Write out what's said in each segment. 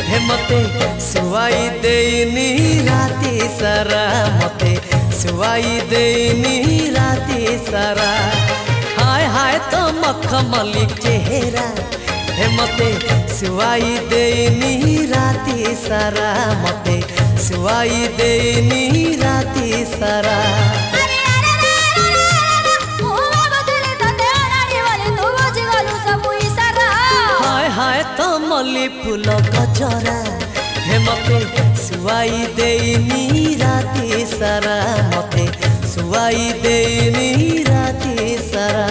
हे मते सुवाई देनी राती सारा मते सुवाई देनी राती सारा हाय हाय तो मखमली चेहरा हे मते सुवाई देनी राती सारा मते सुवाई देनी राती सारा हाय हाय तो मल्ली फूल गजरा हे मते सुवाई देनी राती सारा मते सुवाई देनी राती सारा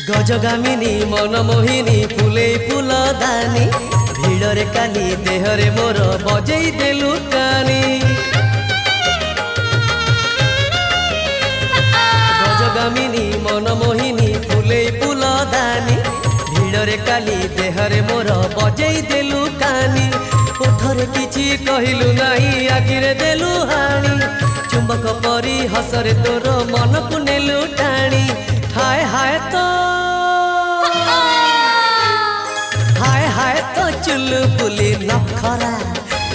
गजगामिनी मनमोहिनी फुले फूल दानी भिड़रे काली देहरे मोर बजई देलु कानी गजगामिनी मनमोहिनी फुले फूल दानी भिड़रे काली देहरे मोर बजई देलु कानी ओठरे किछि कहिलु नाही आखिरे देलु हाणी चुंबक परी हसरे तोर मन को नेलु टाणी हाय हाय तो हाय हाय तो चुलबुली नखरा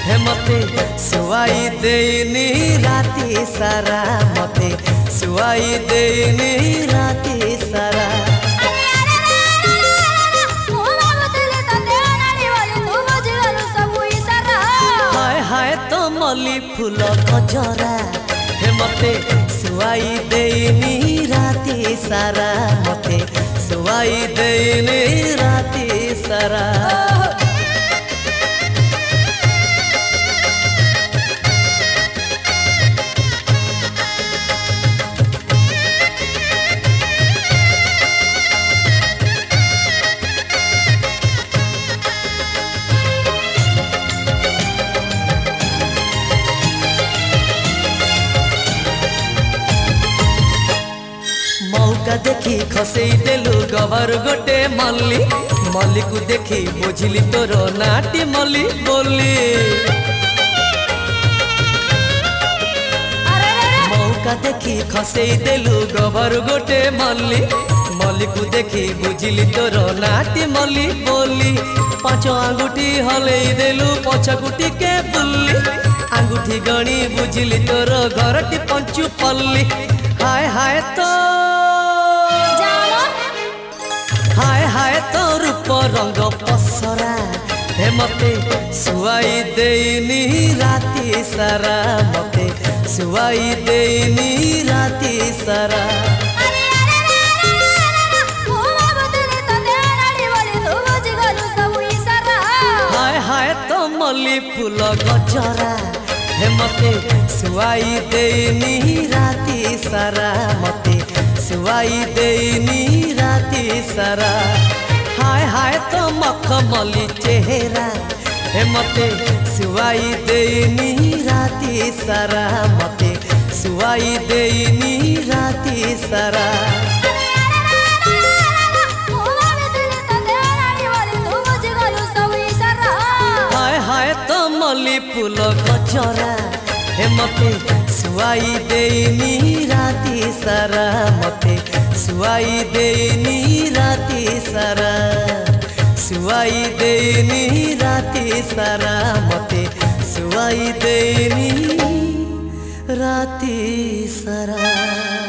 हे मते सुवाई देनी राती सारा मते सुवाई देनी राती सारा हाय हाय तो मल्ली फूल गजरा हे मते सुवाई देनी राती सारा मते सुवाई देनी राती सारा मौका देखी खसई देलु गवर गोटे मल्ली मल्ली को देखी बुझिली तोर नाटी मल्ली बोली मौका देखी खसई देलु गवर गोटे मल्ली मल्ली को देखी बुझिली तोर नाटी मल्ली बोली पांच आंगुठी हलई देलु पछगुटी के बुल्ली आंगुठी गणी बुझिली तोर घरटी पंचु पल्ली हाय हाय तो हाय हाय तो रूप रंग पसरा हे मते सुवाई देनी राती सारा मते सुवाई देनी राती सारा हाय हाय तो मल्ली फूल गजरा हे मते सुवाई देनी राती सारा मते सुवाई देनी राती सारा हाय हाय तो मखमली चेहरा हे मते सुवाई देनी राती सारा मते सुवाई देनी राती सारा हाय हाय तो मल्ली फूल गजरा हे मते सुवाई देनी राती सारा मते सुवाई देनी राती सारा सुवाई देनी राती सारा मते सुवाई देनी राती सारा।